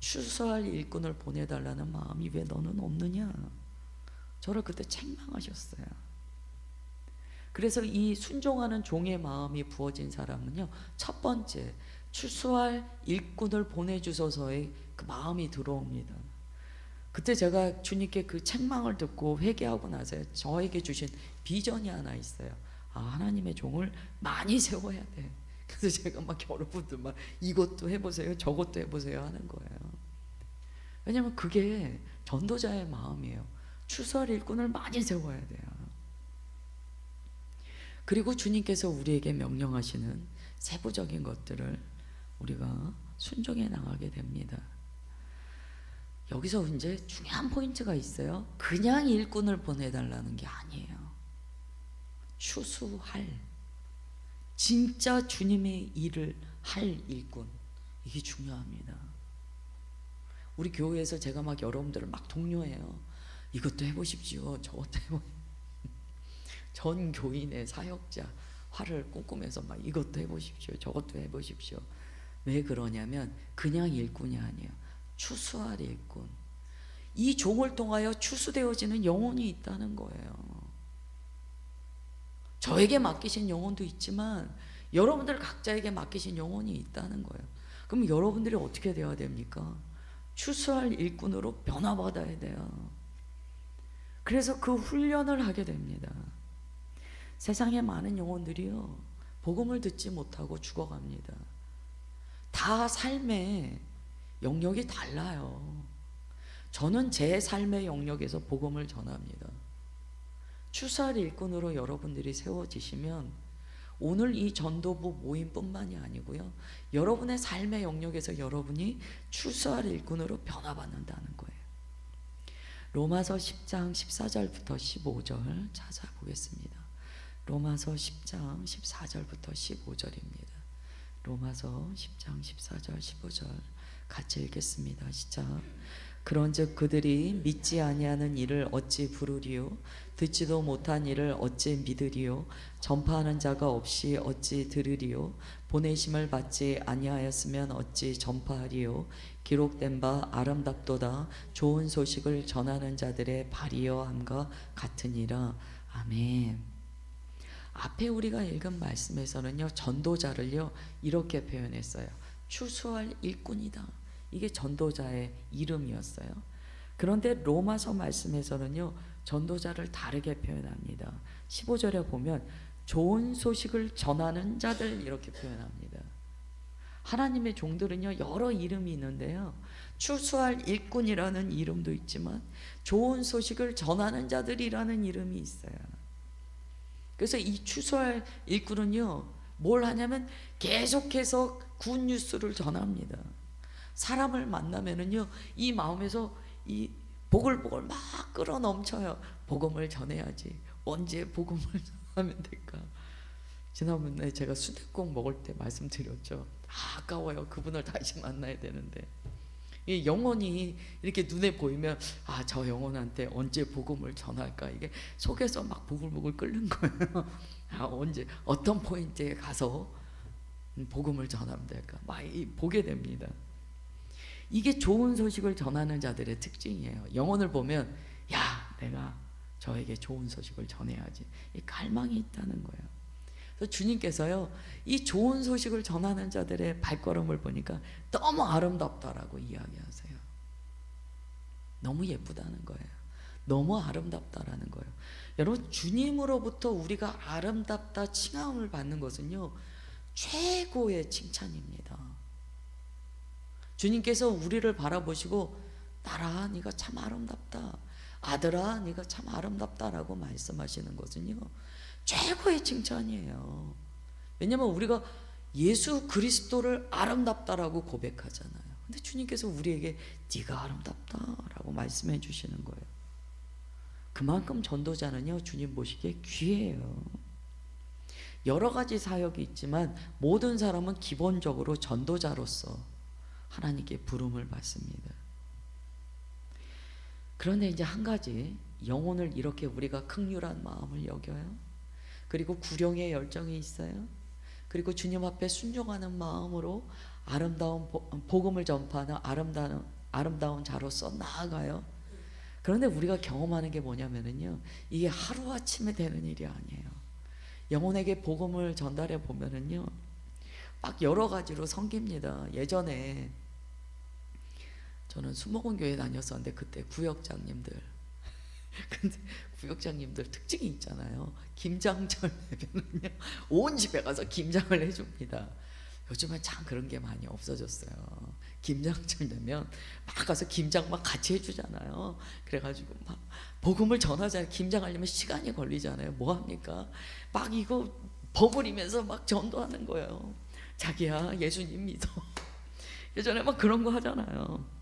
추수할 일꾼을 보내달라는 마음이 왜 너는 없느냐. 저를 그때 책망하셨어요. 그래서 이 순종하는 종의 마음이 부어진 사람은요, 첫 번째 추수할 일꾼을 보내주소서의 그 마음이 들어옵니다. 그때 제가 주님께 그 책망을 듣고 회개하고 나서 저에게 주신 비전이 하나 있어요. 아, 하나님의 종을 많이 세워야 돼. 그래서 제가 막 여러분들 막 이것도 해보세요, 저것도 해보세요 하는 거예요. 왜냐면 그게 전도자의 마음이에요. 추수할 일꾼을 많이 세워야 돼요. 그리고 주님께서 우리에게 명령하시는 세부적인 것들을 우리가 순종해 나가게 됩니다. 여기서 이제 중요한 포인트가 있어요. 그냥 일꾼을 보내달라는 게 아니에요. 추수할, 진짜 주님의 일을 할 일꾼, 이게 중요합니다. 우리 교회에서 제가 막 여러분들을 막 독려해요. 이것도 해보십시오, 저것도 해보십시오. 전 교인의 사역자 화를 꿈꾸면서 막 이것도 해보십시오, 저것도 해보십시오. 왜 그러냐면 그냥 일꾼이 아니에요. 추수할 일꾼. 이 종을 통하여 추수되어지는 영혼이 있다는 거예요. 저에게 맡기신 영혼도 있지만 여러분들 각자에게 맡기신 영혼이 있다는 거예요. 그럼 여러분들이 어떻게 되어야 됩니까? 추수할 일꾼으로 변화받아야 돼요. 그래서 그 훈련을 하게 됩니다. 세상에 많은 영혼들이요, 복음을 듣지 못하고 죽어갑니다. 다 삶의 영역이 달라요. 저는 제 삶의 영역에서 복음을 전합니다. 추수할 일꾼으로 여러분들이 세워지시면 오늘 이 전도부 모임뿐만이 아니고요, 여러분의 삶의 영역에서 여러분이 추수할 일꾼으로 변화받는다는 거예요. 로마서 10장 14절부터 15절 찾아보겠습니다. 로마서 10장 14절부터 15절입니다. 로마서 10장 14절 15절 같이 읽겠습니다. 시작. 그런즉 그들이 믿지 아니하는 일을 어찌 부르리요? 듣지도 못한 일을 어찌 믿으리요? 전파하는 자가 없이 어찌 들으리요? 보내심을 받지 아니하였으면 어찌 전파하리요? 기록된 바 아름답도다 좋은 소식을 전하는 자들의 발이여 함과 같으니라. 아멘. 앞에 우리가 읽은 말씀에서는요, 전도자를요 이렇게 표현했어요. 추수할 일꾼이다. 이게 전도자의 이름이었어요. 그런데 로마서 말씀에서는요, 전도자를 다르게 표현합니다. 15절에 보면 좋은 소식을 전하는 자들 이렇게 표현합니다. 하나님의 종들은요, 여러 이름이 있는데요, 추수할 일꾼이라는 이름도 있지만 좋은 소식을 전하는 자들이라는 이름이 있어요. 그래서 이 추수할 일꾼은요, 뭘 하냐면 계속해서 굿뉴스를 전합니다. 사람을 만나면은요, 이 마음에서 이 보글보글 막 끓어 넘쳐요. 복음을 전해야지. 언제 복음을 전하면 될까? 지난번에 제가 순댓국 먹을 때 말씀드렸죠. 아까워요. 그분을 다시 만나야 되는데. 이 영혼이 이렇게 눈에 보이면 저 영혼한테 언제 복음을 전할까? 이게 속에서 막 보글보글 끓는 거예요. 언제 어떤 포인트에 가서 복음을 전하면 될까? 막 보게 됩니다. 이게 좋은 소식을 전하는 자들의 특징이에요. 영혼을 보면 내가 저에게 좋은 소식을 전해야지. 이 갈망이 있다는 거예요. 그래서 주님께서요, 이 좋은 소식을 전하는 자들의 발걸음을 보니까 너무 아름답다라고 이야기하세요. 너무 예쁘다는 거예요. 너무 아름답다라는 거예요. 여러분, 주님으로부터 우리가 아름답다 칭함을 받는 것은요, 최고의 칭찬입니다. 주님께서 우리를 바라보시고 딸아 네가 참 아름답다, 아들아 네가 참 아름답다라고 말씀하시는 것은요, 최고의 칭찬이에요. 왜냐하면 우리가 예수 그리스도를 아름답다라고 고백하잖아요. 근데 주님께서 우리에게 네가 아름답다라고 말씀해 주시는 거예요. 그만큼 전도자는요, 주님 보시기에 귀해요. 여러 가지 사역이 있지만 모든 사람은 기본적으로 전도자로서 하나님께 부름을 받습니다. 그런데 이제 한 가지, 영혼을 이렇게 우리가 긍휼한 마음을 여겨요. 그리고 구령의 열정이 있어요. 그리고 주님 앞에 순종하는 마음으로 아름다운 복음을 전파하는 아름다운 자로서 나아가요. 그런데 우리가 경험하는 게 뭐냐면요, 이게 하루아침에 되는 일이 아니에요. 영혼에게 복음을 전달해 보면은요, 막 여러 가지로 섬깁니다. 예전에 저는 수목원 교회 다녔었는데 그때 구역장님들 근데 구역장님들 특징이 있잖아요. 김장철 되면은요, 온 집에 가서 김장을 해줍니다. 요즘은 참 그런 게 많이 없어졌어요. 김장철 되면 막 가서 김장 막 같이 해주잖아요. 그래가지고 막 복음을 전하잖아요. 김장하려면 시간이 걸리잖아요. 뭐 합니까? 막 이거 버무리면서 막 전도하는 거예요. 자기야 예수님 믿어. 예전에 막 그런 거 하잖아요.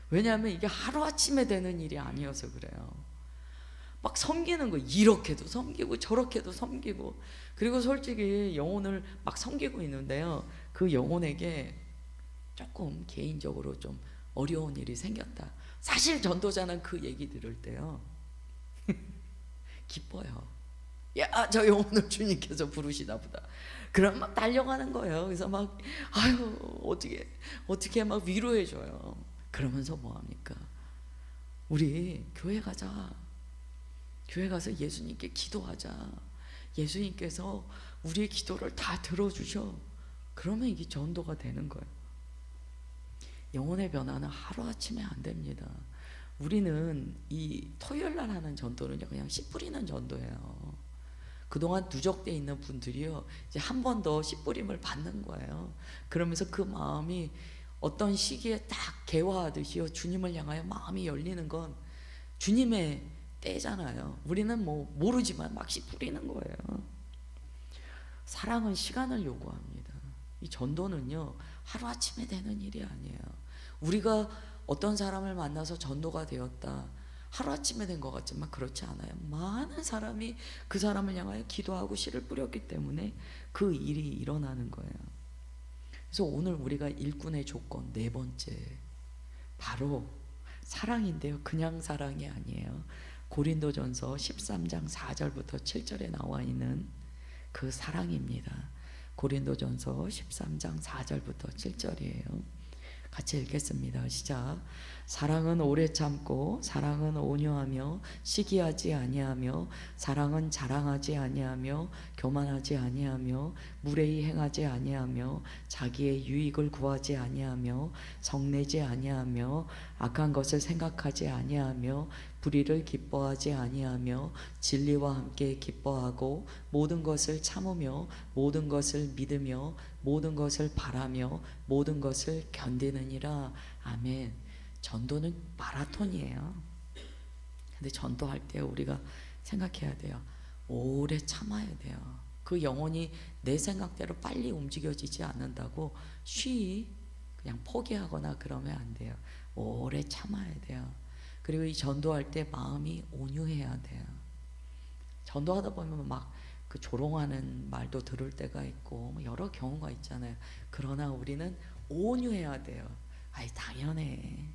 왜냐하면 이게 하루아침에 되는 일이 아니어서 그래요. 막 섬기는 거, 이렇게도 섬기고 저렇게도 섬기고, 그리고 솔직히 영혼을 막 섬기고 있는데요, 그 영혼에게 조금 개인적으로 좀 어려운 일이 생겼다. 사실 전도자는 그 얘기 들을 때요 기뻐요. 야, 저 영혼을 주님께서 부르시나 보다. 그럼 막 달려가는 거예요. 그래서 막 아유 어떻게 막 위로해 줘요. 그러면서 뭐 합니까? 우리 교회 가자. 교회 가서 예수님께 기도하자. 예수님께서 우리의 기도를 다 들어주셔. 그러면 이게 전도가 되는 거예요. 영혼의 변화는 하루아침에 안 됩니다. 우리는 이 토요일 날 하는 전도는요, 그냥 씨 뿌리는 전도예요. 그동안 누적되어 있는 분들이요, 이제 한 번 더 씨 뿌림을 받는 거예요. 그러면서 그 마음이 어떤 시기에 딱 개화하듯이요, 주님을 향하여 마음이 열리는 건 주님의 때잖아요. 우리는 뭐 모르지만 막 씨 뿌리는 거예요. 사랑은 시간을 요구합니다. 이 전도는요, 하루아침에 되는 일이 아니에요. 우리가 어떤 사람을 만나서 전도가 되었다, 하루아침에 된 것 같지만 그렇지 않아요. 많은 사람이 그 사람을 향하여 기도하고 씨를 뿌렸기 때문에 그 일이 일어나는 거예요. 그래서 오늘 우리가 일꾼의 조건 네 번째, 바로 사랑인데요, 그냥 사랑이 아니에요. 고린도전서 13장 4절부터 7절에 나와 있는 그 사랑입니다. 고린도전서 13장 4절부터 7절이에요. 같이 읽겠습니다. 시작. 사랑은 오래 참고 사랑은 온유하며 시기하지 아니하며 사랑은 자랑하지 아니하며 교만하지 아니하며 무례히 행하지 아니하며 자기의 유익을 구하지 아니하며 성내지 아니하며 악한 것을 생각하지 아니하며 불의를 기뻐하지 아니하며 진리와 함께 기뻐하고 모든 것을 참으며 모든 것을 믿으며 모든 것을 바라며 모든 것을 견디느니라. 아멘. 전도는 마라톤이에요. 근데 전도할 때 우리가 생각해야 돼요. 오래 참아야 돼요. 그 영혼이 내 생각대로 빨리 움직여지지 않는다고 쉬이 그냥 포기하거나 그러면 안 돼요. 오래 참아야 돼요. 그리고 이 전도할 때 마음이 온유해야 돼요. 전도하다 보면 막 그 조롱하는 말도 들을 때가 있고 여러 경우가 있잖아요. 그러나 우리는 온유해야 돼요. 아이 당연해.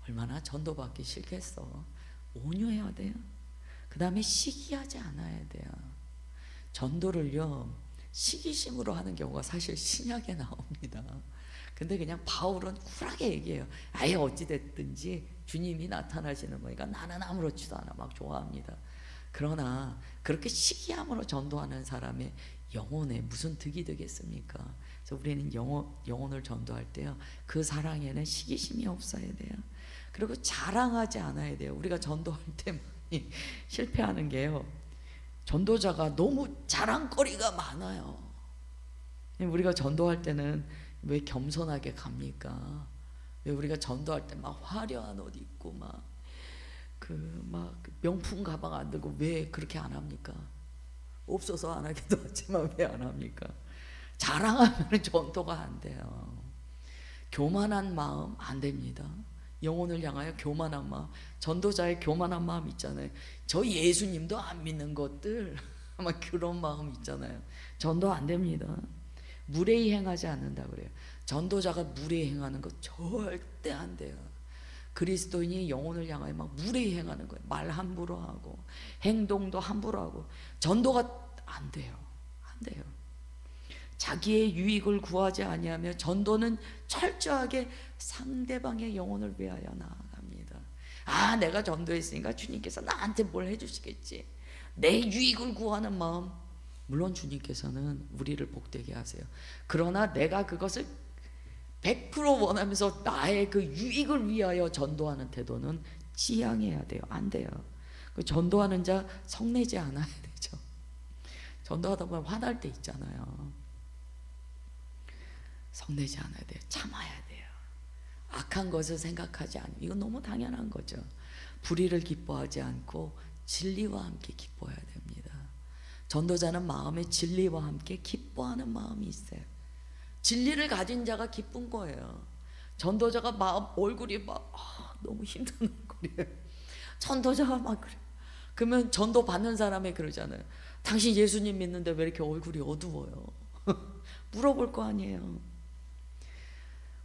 얼마나 전도받기 싫겠어. 온유해야 돼요. 그 다음에 시기하지 않아야 돼요. 전도를요, 시기심으로 하는 경우가 사실 신약에 나옵니다. 근데 그냥 바울은 쿨하게 얘기해요. 아예 어찌됐든지 주님이 나타나시는 거니까 나는 아무렇지도 않아 막 좋아합니다. 그러나 그렇게 시기함으로 전도하는 사람의 영혼에 무슨 득이 되겠습니까? 그래서 우리는 영혼을 전도할 때요, 그 사랑에는 시기심이 없어야 돼요. 그리고 자랑하지 않아야 돼요. 우리가 전도할 때 많이 실패하는 게요, 전도자가 너무 자랑거리가 많아요. 우리가 전도할 때는 왜 겸손하게 갑니까? 왜 우리가 전도할 때 막 화려한 옷 입고 막 명품 가방 안 들고 왜 그렇게 안 합니까? 없어서 안 하기도 하지만 왜 안 합니까? 자랑하면 전도가 안 돼요. 교만한 마음 안 됩니다. 영혼을 향하여 교만한 마음, 전도자의 교만한 마음 있잖아요. 저 예수님도 안 믿는 것들 아마 그런 마음 있잖아요. 전도 안 됩니다. 무례히 행하지 않는다 그래요. 전도자가 무례히 행하는 거 절대 안 돼요. 그리스도인이 영혼을 향하여 막 무례히 행하는 거예요. 말 함부로 하고 행동도 함부로 하고 전도가 안 돼요. 안 돼요. 자기의 유익을 구하지 아니하며 전도는 철저하게 상대방의 영혼을 위하여 나아갑니다. 아, 내가 전도했으니까 주님께서 나한테 뭘 해주시겠지. 내 유익을 구하는 마음, 물론 주님께서는 우리를 복되게 하세요. 그러나 내가 그것을 100% 원하면서 나의 그 유익을 위하여 전도하는 태도는 지양해야 돼요. 안 돼요. 그 전도하는 자 성내지 않아야 되죠. 전도하다 보면 화날 때 있잖아요. 성내지 않아야 돼요. 참아야 돼요. 악한 것을 생각하지 않으면, 이건 너무 당연한 거죠. 불의를 기뻐하지 않고 진리와 함께 기뻐해야 됩니다. 전도자는 마음에 진리와 함께 기뻐하는 마음이 있어요. 진리를 가진 자가 기쁜 거예요. 전도자가 얼굴이 너무 힘든 얼굴이에요. 전도자가 막 그래. 그러면 전도 받는 사람이 그러잖아요. 당신 예수님 믿는데 왜 이렇게 얼굴이 어두워요? 물어볼 거 아니에요.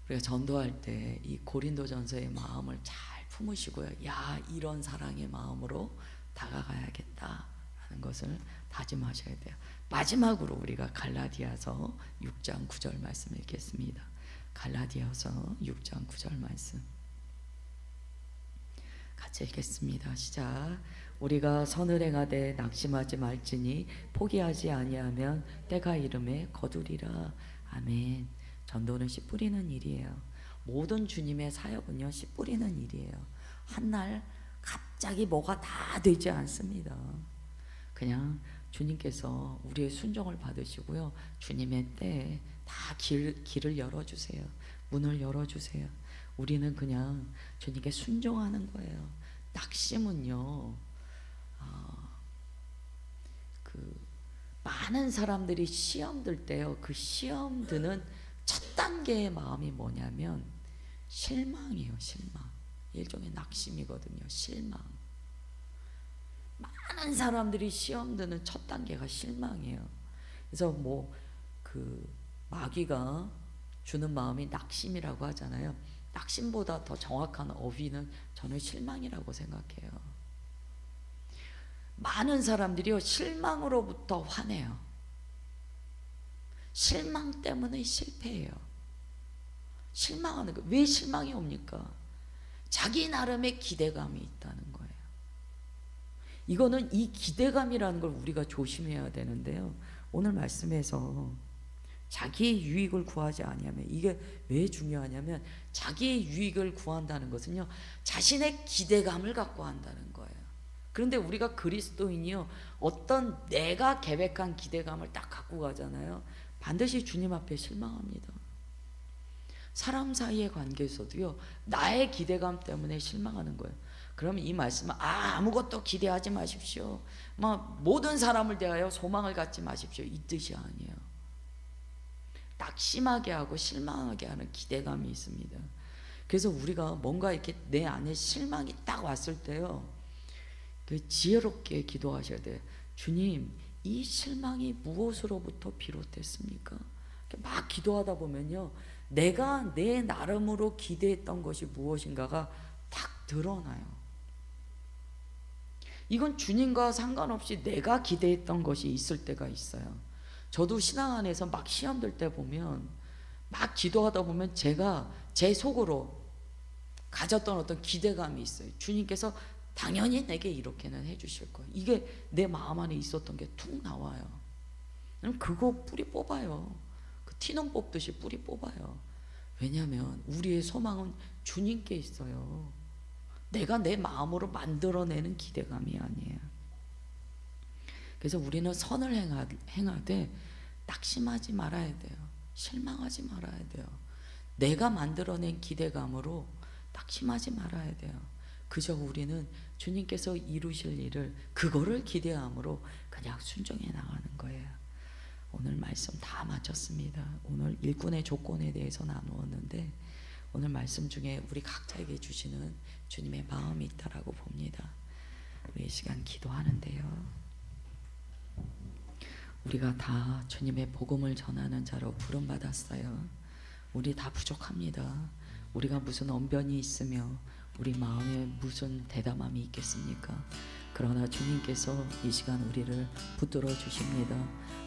우리가 전도할 때 이 고린도전서의 마음을 잘 품으시고요. 야, 이런 사랑의 마음으로 다가가야겠다 하는 것을 다짐하셔야 돼요. 마지막으로 우리가 갈라디아서 6장 9절 말씀 읽겠습니다. 갈라디아서 6장 9절 말씀 같이 읽겠습니다. 시작. 우리가 선을 행하되 낙심하지 말지니 포기하지 아니하면 때가 이름에 거두리라. 아멘. 전도는 씨 뿌리는 일이에요. 모든 주님의 사역은요, 씨 뿌리는 일이에요. 한날 갑자기 뭐가 다 되지 않습니다. 그냥 주님께서 우리의 순종을 받으시고요, 주님의 때에 다 길을 열어주세요. 문을 열어주세요. 우리는 그냥 주님께 순종하는 거예요. 낙심은요, 많은 사람들이 시험 들 때요, 그 시험 드는 첫 단계의 마음이 뭐냐면 실망이에요. 실망. 일종의 낙심이거든요. 실망. 많은 사람들이 시험 드는 첫 단계가 실망이에요. 그래서 마귀가 주는 마음이 낙심이라고 하잖아요. 낙심보다 더 정확한 어휘는 저는 실망이라고 생각해요. 많은 사람들이요, 실망으로부터 화내요. 실망 때문에 실패해요. 실망하는 거. 왜 실망이 옵니까? 자기 나름의 기대감이 있다는 거예요. 이거는 이 기대감이라는 걸 우리가 조심해야 되는데요, 오늘 말씀에서 자기의 유익을 구하지 아니하면, 이게 왜 중요하냐면 자기의 유익을 구한다는 것은요, 자신의 기대감을 갖고 한다는 거예요. 그런데 우리가 그리스도인이요, 어떤 내가 계획한 기대감을 딱 갖고 가잖아요. 반드시 주님 앞에 실망합니다. 사람 사이의 관계에서도요, 나의 기대감 때문에 실망하는 거예요. 그러면 이 말씀은 아무것도 기대하지 마십시오. 모든 사람을 대하여 소망을 갖지 마십시오, 이 뜻이 아니에요. 낙심하게 하고 실망하게 하는 기대감이 있습니다. 그래서 우리가 뭔가 이렇게 내 안에 실망이 딱 왔을 때요, 지혜롭게 기도하셔야 돼요. 주님, 이 실망이 무엇으로부터 비롯됐습니까? 막 기도하다 보면요, 내가 내 나름으로 기대했던 것이 무엇인가가 딱 드러나요. 이건 주님과 상관없이 내가 기대했던 것이 있을 때가 있어요. 저도 신앙 안에서 막 시험 들 때 보면, 막 기도하다 보면 제가 제 속으로 가졌던 어떤 기대감이 있어요. 주님께서 당연히 내게 이렇게는 해주실 거예요. 이게 내 마음 안에 있었던 게 툭 나와요. 그럼 그거 뿌리 뽑아요. 그 티눈 뽑듯이 뿌리 뽑아요. 왜냐하면 우리의 소망은 주님께 있어요. 내가 내 마음으로 만들어내는 기대감이 아니에요. 그래서 우리는 선을 행하되 낙심하지 말아야 돼요. 실망하지 말아야 돼요. 내가 만들어낸 기대감으로 낙심하지 말아야 돼요. 그저 우리는 주님께서 이루실 일을, 그거를 기대함으로 그냥 순종해 나가는 거예요. 오늘 말씀 다 마쳤습니다. 오늘 일꾼의 조건에 대해서 나누었는데, 오늘 말씀 중에 우리 각자에게 주시는 주님의 마음이 있다라고 봅니다. 우리 이 시간 기도하는데요, 우리가 다 주님의 복음을 전하는 자로 부름받았어요. 우리 다 부족합니다. 우리가 무슨 언변이 있으며 우리 마음에 무슨 대담함이 있겠습니까? 그러나 주님께서 이 시간 우리를 붙들어 주십니다.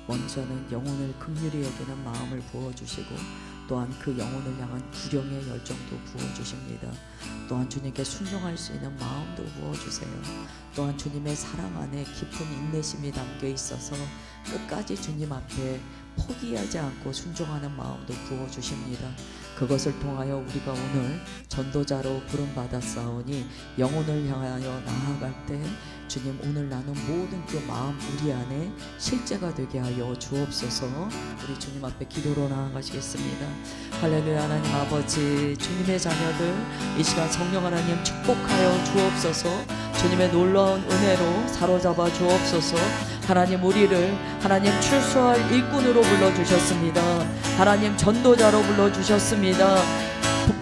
먼저는 영혼을 긍휼히 여기는 마음을 부어주시고, 또한 그 영혼을 향한 구령의 열정도 부어주십니다. 또한 주님께 순종할 수 있는 마음도 부어주세요. 또한 주님의 사랑 안에 깊은 인내심이 담겨 있어서 끝까지 주님 앞에 포기하지 않고 순종하는 마음도 부어주십니다. 그것을 통하여 우리가 오늘 전도자로 부름받았사오니 영혼을 향하여 나아갈 때 주님, 오늘 나눈 모든 그 마음 우리 안에 실제가 되게 하여 주옵소서. 우리 주님 앞에 기도로 나아가시겠습니다. 할렐루야. 하나님 아버지, 주님의 자녀들 이 시간 성령 하나님 축복하여 주옵소서. 주님의 놀라운 은혜로 사로잡아 주옵소서. 하나님, 우리를 하나님 출소할 일꾼으로 불러주셨습니다. 하나님 전도자로 불러주셨습니다.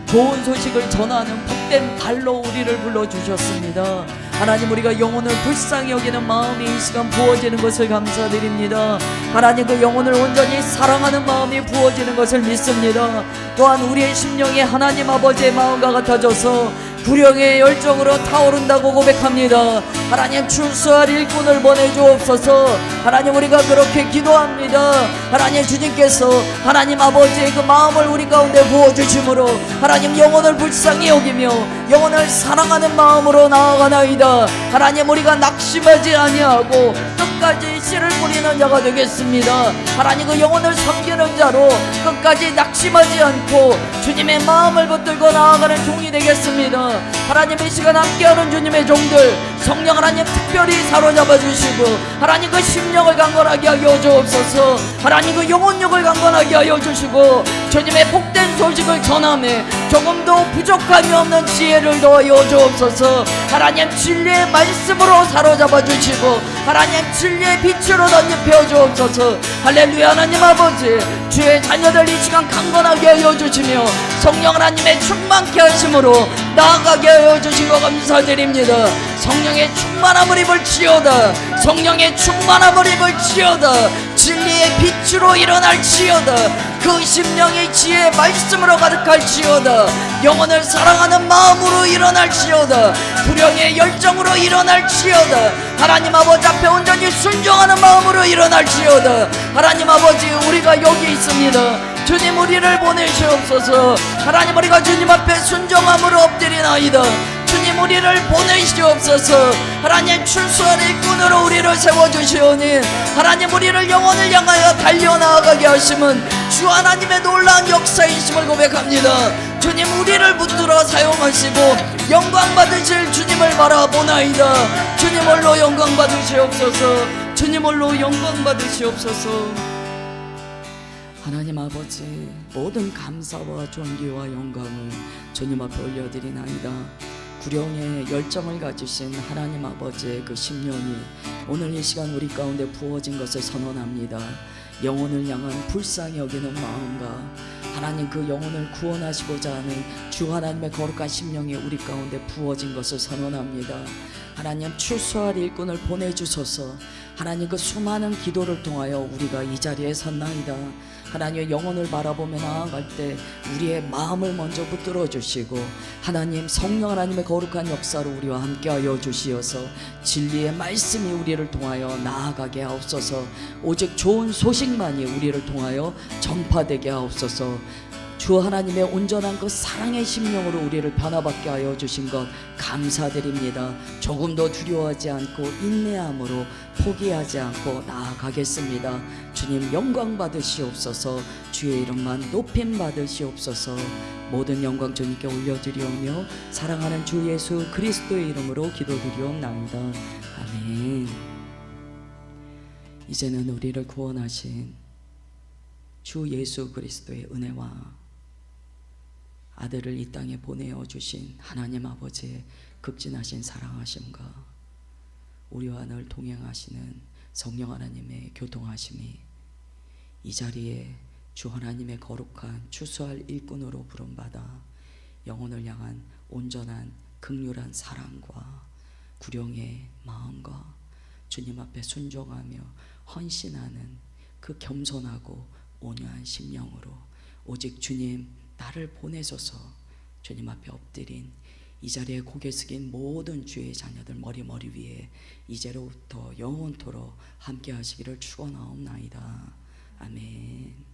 좋은 소식을 전하는 복된 발로 우리를 불러주셨습니다. 하나님, 우리가 영혼을 불쌍히 여기는 마음이 이 시간 부어지는 것을 감사드립니다. 하나님, 그 영혼을 온전히 사랑하는 마음이 부어지는 것을 믿습니다. 또한 우리의 심령이 하나님 아버지의 마음과 같아져서 구령의 열정으로 타오른다고 고백합니다. 하나님, 출소할 일꾼을 보내주옵소서. 하나님, 우리가 그렇게 기도합니다. 하나님, 주님께서 하나님 아버지의 그 마음을 우리 가운데 부어주심으로 하나님, 영혼을 불쌍히 여기며 영혼을 사랑하는 마음으로 나아가나이다. 하나님, 우리가 낙심하지 아니하고 끝까지 씨를 뿌리는 자가 되겠습니다. 하나님 그 영혼을 섬기는 자로 끝까지 낙심하지 않고 주님의 마음을 붙들고 나아가는 종이 되겠습니다. 하나님 이 시간 함께하는 주님의 종들 성령 하나님 특별히 사로잡아 주시고 하나님 그 심령을 강건하게 하여 주옵소서. 하나님 그 영혼력을 강건하게 하여 주시고 주님의 복된 소식을 전함에 조금도 부족함이 없는 지혜를 더하여 주옵소서. 하나님 진리의 말씀으로 사로잡아 주시고 하나님 진리의 빛으로 던집혀 주옵소서. 할렐루야. 하나님 아버지 주의 자녀들 이 시간 강건하게 하여 주시며 성령 하나님의 충만케 하심으로 나아가게 하여 주시고 감사드립니다. 성령의 충만함을 입을지어다. 성령의 충만함을 입을지어다. 진리의 빛으로 일어날지어다. 그 심령의 지혜의 말씀으로 가득할지어다. 영혼을 사랑하는 마음으로 일어날지어다. 불령의 열정으로 일어날지어다. 하나님 아버지 앞에 온전히 순종하는 마음으로 일어날지어다. 하나님 아버지 우리가 여기 있습니다. 주님 우리를 보내시옵소서. 하나님 우리가 주님 앞에 순종함으로 엎드리나이다. 주님 우리를 보내시옵소서. 하나님 출소할 일꾼으로 우리를 세워주시오니 하나님 우리를 영혼을 향하여 달려나가게 하심은 주 하나님의 놀라운 역사이심을 고백합니다. 주님 우리를 붙들어 사용하시고 영광 받으실 주님을 바라보나이다. 주님 홀로 영광 받으시옵소서. 주님 홀로 영광 받으시옵소서. 하나님 아버지 모든 감사와 존귀와 영광을 주님 앞에 올려드리나이다. 구령의 열정을 가지신 하나님 아버지의 그 심령이 오늘 이 시간 우리 가운데 부어진 것을 선언합니다. 영혼을 향한 불쌍히 여기는 마음과 하나님 그 영혼을 구원하시고자 하는 주 하나님의 거룩한 심령이 우리 가운데 부어진 것을 선언합니다. 하나님 출소할 일꾼을 보내주소서. 하나님 그 수많은 기도를 통하여 우리가 이 자리에 섰나이다. 하나님의 영혼을 바라보며 나아갈 때 우리의 마음을 먼저 붙들어 주시고 하나님 성령 하나님의 거룩한 역사로 우리와 함께하여 주시어서 진리의 말씀이 우리를 통하여 나아가게 하옵소서. 오직 좋은 소식만이 우리를 통하여 전파되게 하옵소서. 주 하나님의 온전한 그 사랑의 심령으로 우리를 변화받게 하여 주신 것 감사드립니다. 조금도 두려워하지 않고 인내함으로 포기하지 않고 나아가겠습니다. 주님 영광 받으시옵소서. 주의 이름만 높임 받으시옵소서. 모든 영광 주님께 올려드리오며 사랑하는 주 예수 그리스도의 이름으로 기도드리옵나이다. 아멘. 이제는 우리를 구원하신 주 예수 그리스도의 은혜와 아들을 이 땅에 보내어 주신 하나님 아버지의 극진하신 사랑하심과 우리와 늘 동행하시는 성령 하나님의 교통하심이 이 자리에 주 하나님의 거룩한 추수할 일꾼으로 부름받아 영혼을 향한 온전한 극률한 사랑과 구령의 마음과 주님 앞에 순종하며 헌신하는 그 겸손하고 온유한 심령으로 오직 주님 나를 보내소서 주님 앞에 엎드린 이 자리에 고개 숙인 모든 주의 자녀들 머리 위에 이제로부터 영원토록 함께 하시기를 축원하옵나이다. 아멘.